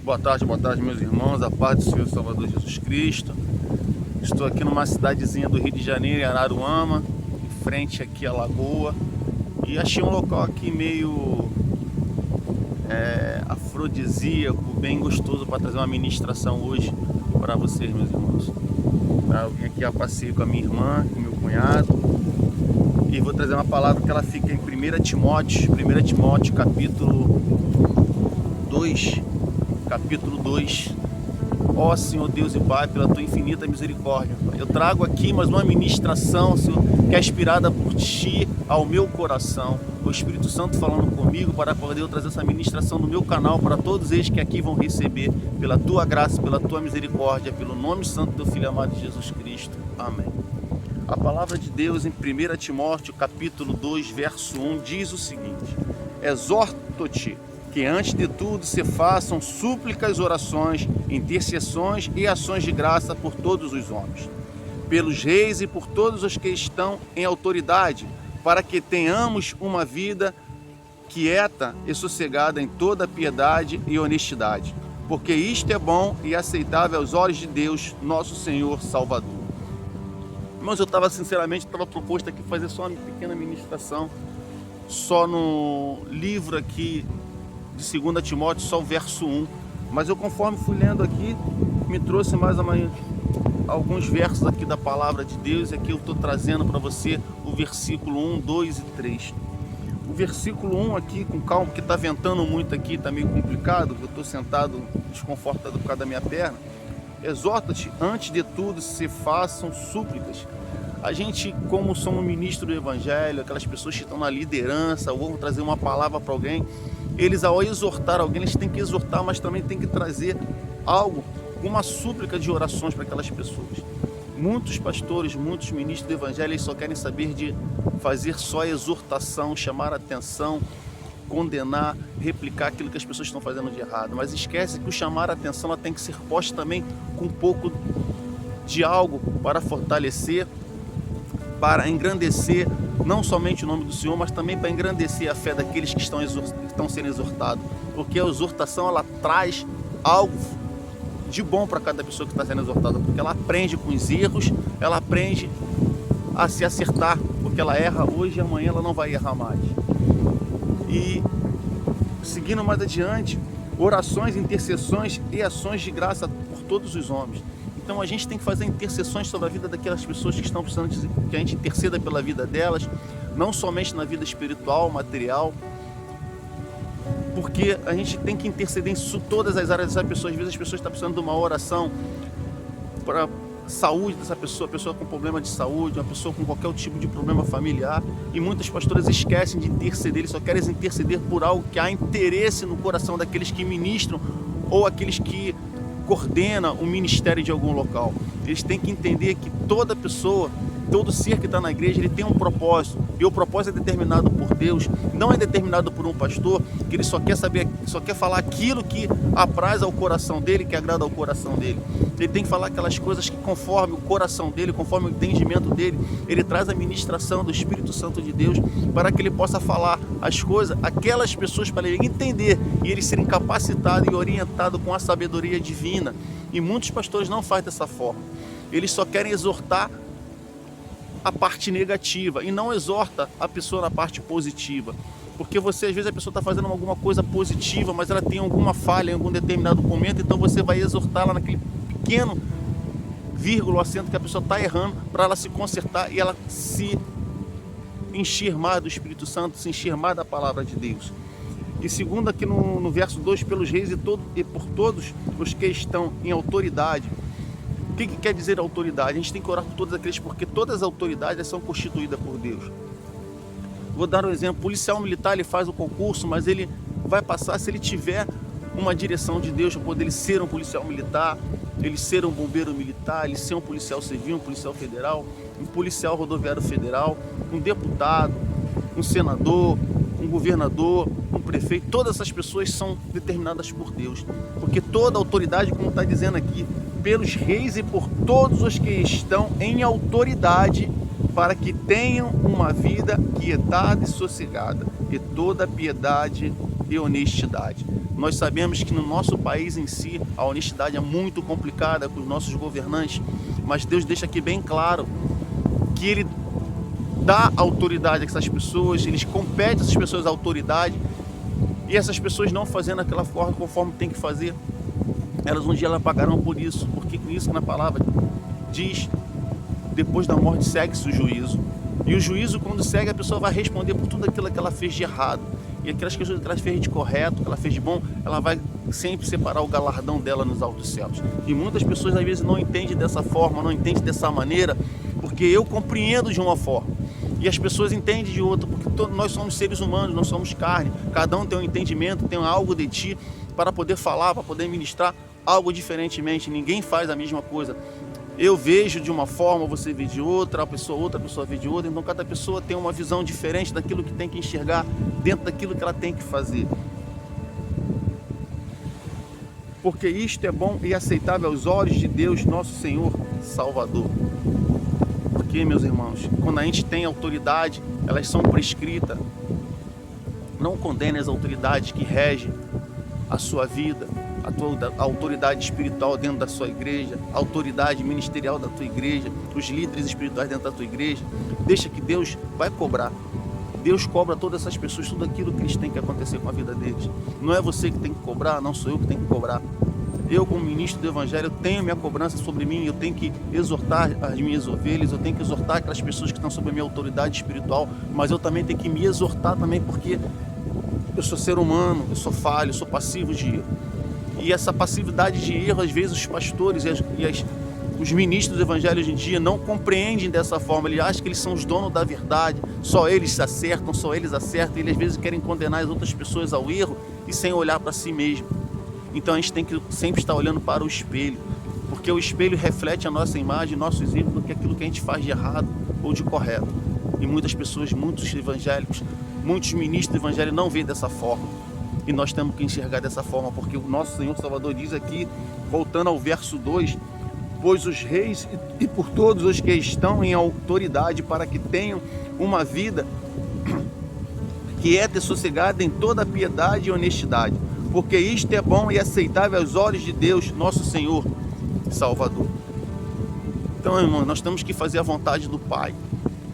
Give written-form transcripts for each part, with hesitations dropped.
boa tarde, meus irmãos, a paz do Senhor Salvador Jesus Cristo. Estou aqui numa cidadezinha do Rio de Janeiro, em Araruama, em frente aqui à lagoa, e achei um local aqui meio afrodisíaco, bem gostoso para trazer uma ministração hoje para vocês, meus irmãos. Eu vim aqui a passeio com a minha irmã, com o meu cunhado, e vou trazer uma palavra que ela fica em 1 Timóteo capítulo 2. Ó Senhor Deus e Pai, pela tua infinita misericórdia, eu trago aqui mais uma ministração, Senhor, que é inspirada por Ti ao meu coração. O Espírito Santo falando comigo para poder eu trazer essa ministração no meu canal para todos eles que aqui vão receber, pela tua graça, pela tua misericórdia, pelo nome santo do Filho amado de Jesus Cristo. Amém. A palavra de Deus em 1 Timóteo capítulo 2, verso 1 diz o seguinte: exorto-te que antes de tudo se façam súplicas, orações, intercessões e ações de graça por todos os homens, pelos reis e por todos os que estão em autoridade, para que tenhamos uma vida quieta e sossegada em toda piedade e honestidade, porque isto é bom e aceitável aos olhos de Deus, nosso Senhor Salvador. Irmãos, eu estava proposto aqui fazer só uma pequena ministração, só no livro aqui de 2 Timóteo, só o verso 1, mas eu, conforme fui lendo aqui, me trouxe mais alguns versos aqui da palavra de Deus, e aqui eu estou trazendo para você o versículo 1, 2 e 3. O versículo 1 aqui, com calma, porque está ventando muito aqui, está meio complicado, eu estou sentado desconfortado por causa da minha perna. Exorta-te, antes de tudo, se façam súplicas. A gente, como somos ministro do Evangelho, aquelas pessoas que estão na liderança, ou vão trazer uma palavra para alguém, eles, ao exortar alguém, eles têm que exortar, mas também têm que trazer algo, uma súplica de orações para aquelas pessoas. Muitos pastores, muitos ministros do Evangelho, eles só querem saber de fazer só exortação, chamar a atenção, condenar, replicar aquilo que as pessoas estão fazendo de errado. Mas esquece que o chamar a atenção ela tem que ser posto também com um pouco de algo para fortalecer, para engrandecer não somente o nome do Senhor, mas também para engrandecer a fé daqueles que estão sendo exortados, porque a exortação ela traz algo de bom para cada pessoa que está sendo exortada, porque ela aprende com os erros, ela aprende a se acertar, porque ela erra hoje e amanhã ela não vai errar mais. E seguindo mais adiante, orações, intercessões e ações de graça por todos os homens. Então a gente tem que fazer intercessões sobre a vida daquelas pessoas que estão precisando que a gente interceda pela vida delas, não somente na vida espiritual, material, porque a gente tem que interceder em todas as áreas dessa pessoa. Às vezes as pessoas estão precisando de uma oração para a saúde dessa pessoa, a pessoa com problema de saúde, uma pessoa com qualquer tipo de problema familiar, e muitas pastoras esquecem de interceder, eles só querem interceder por algo que há interesse no coração daqueles que ministram ou aqueles que coordena o ministério de algum local. Eles têm que entender que toda pessoa, todo ser que está na igreja, ele tem um propósito, e o propósito é determinado por Deus, não é determinado por um pastor, que ele só quer falar aquilo que apraz ao coração dele, que agrada ao coração dele. Ele tem que falar aquelas coisas que conforme o coração dele, conforme o entendimento dele, ele traz a ministração do Espírito Santo de Deus, para que ele possa falar as coisas, aquelas pessoas, para ele entender, e eles serem capacitados e orientados com a sabedoria divina. E muitos pastores não fazem dessa forma, eles só querem exortar a parte negativa e não exorta a pessoa na parte positiva, porque às vezes a pessoa está fazendo alguma coisa positiva, mas ela tem alguma falha em algum determinado momento, então você vai exortá-la naquele pequeno vírgula, acento que a pessoa está errando, para ela se consertar e ela se encher mais do Espírito Santo, se encher mais da palavra de Deus. E segundo aqui no verso 2, pelos reis e por todos os que estão em autoridade. O que quer dizer autoridade? A gente tem que orar por todos aqueles, porque todas as autoridades são constituídas por Deus. Vou dar um exemplo: o policial militar, ele faz o concurso, mas ele vai passar se ele tiver uma direção de Deus para poder ele ser um policial militar, ele ser um bombeiro militar, ele ser um policial civil, um policial federal, um policial rodoviário federal, um deputado, um senador, um governador, um prefeito. Todas essas pessoas são determinadas por Deus, porque toda autoridade, como está dizendo aqui, pelos reis e por todos os que estão em autoridade, para que tenham uma vida quietada e sossegada, e toda piedade e honestidade. Nós sabemos que no nosso país em si, a honestidade é muito complicada com os nossos governantes, mas Deus deixa aqui bem claro que Ele dá autoridade a essas pessoas, Ele compete a essas pessoas a autoridade, e essas pessoas não fazendo aquela forma conforme tem que fazer, elas um dia elas pagarão por isso, porque com isso na palavra diz, depois da morte segue-se o juízo. E o juízo, quando segue, a pessoa vai responder por tudo aquilo que ela fez de errado. E aquelas coisas que ela fez de correto, que ela fez de bom, ela vai sempre separar o galardão dela nos altos céus. E muitas pessoas às vezes não entendem dessa forma, não entendem dessa maneira, porque eu compreendo de uma forma. E as pessoas entendem de outra, porque nós somos seres humanos, nós somos carne. Cada um tem um entendimento, tem algo de ti para poder falar, para poder ministrar algo diferentemente. Ninguém faz a mesma coisa. Eu vejo de uma forma, você vê de outra pessoa vê de outra, então cada pessoa tem uma visão diferente daquilo que tem que enxergar dentro daquilo que ela tem que fazer. Porque isto é bom e aceitável aos olhos de Deus, nosso Senhor Salvador. Porque, meus irmãos, quando a gente tem autoridade, elas são prescritas. Não condene as autoridades que regem a sua vida, a autoridade espiritual dentro da sua igreja, a autoridade ministerial da tua igreja, os líderes espirituais dentro da tua igreja. Deixa que Deus vai cobrar. Deus cobra todas essas pessoas, tudo aquilo que eles têm que acontecer com a vida deles. Não é você que tem que cobrar, não sou eu que tenho que cobrar. Eu, como ministro do Evangelho, tenho minha cobrança sobre mim, eu tenho que exortar as minhas ovelhas, eu tenho que exortar aquelas pessoas que estão sob a minha autoridade espiritual, mas eu também tenho que me exortar também, porque eu sou ser humano, eu sou falho, eu sou passivo de erro. E essa passividade de erro, às vezes os pastores os ministros do Evangelho hoje em dia não compreendem dessa forma. Eles acham que eles são os donos da verdade, só eles se acertam, só eles acertam, e eles às vezes querem condenar as outras pessoas ao erro e sem olhar para si mesmo. Então a gente tem que sempre estar olhando para o espelho, porque o espelho reflete a nossa imagem, nossos erros, do que aquilo que a gente faz de errado ou de correto. E muitas pessoas, muitos evangélicos, muitos ministros do Evangelho não veem dessa forma. E nós temos que enxergar dessa forma, porque o nosso Senhor Salvador diz aqui, voltando ao verso 2, pois os reis e por todos os que estão em autoridade, para que tenham uma vida quieta e sossegada em toda piedade e honestidade, porque isto é bom e aceitável aos olhos de Deus, nosso Senhor Salvador. Então, irmão, nós temos que fazer a vontade do Pai.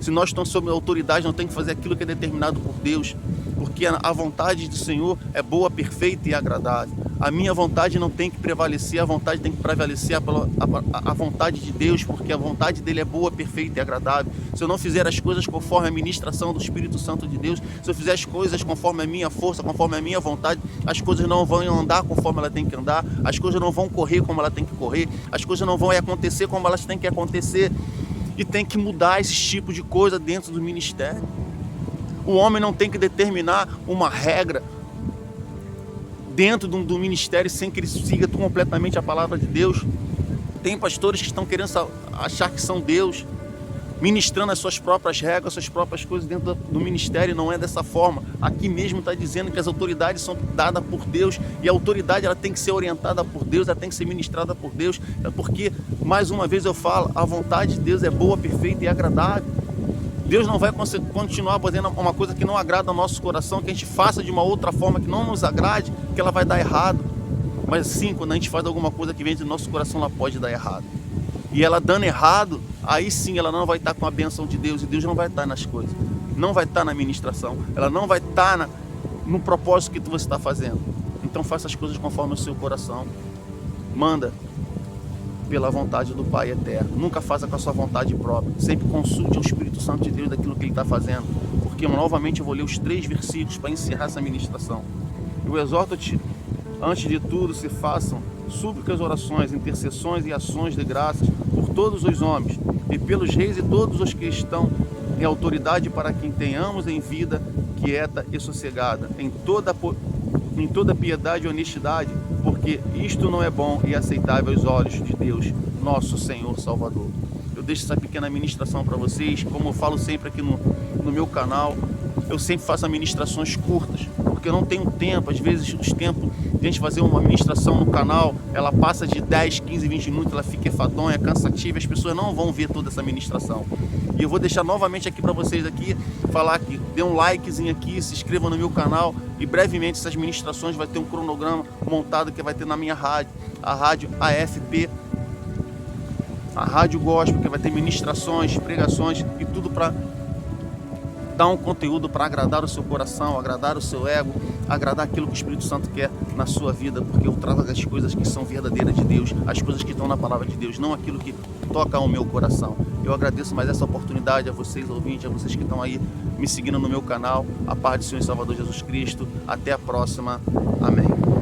Se nós estamos sob autoridade, não tem que fazer aquilo que é determinado por Deus, porque a vontade do Senhor é boa, perfeita e agradável. A minha vontade não tem que prevalecer, a vontade tem que prevalecer a vontade de Deus, porque a vontade dele é boa, perfeita e agradável. Se eu não fizer as coisas conforme a ministração do Espírito Santo de Deus, se eu fizer as coisas conforme a minha força, conforme a minha vontade, as coisas não vão andar conforme ela tem que andar, as coisas não vão correr como ela tem que correr, as coisas não vão acontecer como elas têm que acontecer. E tem que mudar esse tipo de coisa dentro do ministério. O homem não tem que determinar uma regra dentro do ministério sem que ele siga completamente a palavra de Deus. Tem pastores que estão querendo achar que são Deus, ministrando as suas próprias regras, as suas próprias coisas dentro do ministério. Não é dessa forma. Aqui mesmo está dizendo que as autoridades são dadas por Deus, e a autoridade ela tem que ser orientada por Deus, ela tem que ser ministrada por Deus, porque, mais uma vez eu falo, a vontade de Deus é boa, perfeita e agradável. Deus não vai continuar fazendo uma coisa que não agrada ao nosso coração, que a gente faça de uma outra forma que não nos agrade, que ela vai dar errado. Mas sim, quando a gente faz alguma coisa que vem do nosso coração, ela pode dar errado. E ela dando errado, aí sim ela não vai estar com a bênção de Deus, e Deus não vai estar nas coisas, não vai estar na ministração, ela não vai estar no propósito que você está fazendo. Então faça as coisas conforme o seu coração, manda pela vontade do Pai eterno, nunca faça com a sua vontade própria, sempre consulte o Espírito Santo de Deus daquilo que Ele está fazendo, porque novamente eu vou ler os 3 versículos para encerrar essa ministração. Eu exorto-te, antes de tudo, se façam súplicas, orações, intercessões e ações de graças por todos os homens e pelos reis e todos os que estão em autoridade, para quem tenhamos em vida quieta e sossegada, em toda piedade e honestidade, porque isto não é bom e aceitável aos olhos de Deus, nosso Senhor Salvador. Eu deixo essa pequena ministração para vocês, como eu falo sempre aqui no meu canal, eu sempre faço ministrações curtas, porque eu não tenho tempo. Às vezes os tempos de a gente fazer uma ministração no canal, ela passa de 10, 15, 20 minutos, ela fica enfadonha, cansativa, as pessoas não vão ver toda essa ministração. E eu vou deixar novamente aqui para vocês aqui, falar que dê um likezinho aqui, se inscrevam no meu canal e brevemente essas ministrações vai ter um cronograma montado que vai ter na minha rádio, a rádio AFP, a rádio gospel, que vai ter ministrações, pregações e tudo para dar um conteúdo para agradar o seu coração, agradar o seu ego, agradar aquilo que o Espírito Santo quer na sua vida, porque eu trago as coisas que são verdadeiras de Deus, as coisas que estão na palavra de Deus, não aquilo que toca ao meu coração. Eu agradeço mais essa oportunidade a vocês ouvintes, a vocês que estão aí me seguindo no meu canal. A paz do Senhor e Salvador Jesus Cristo. Até a próxima. Amém.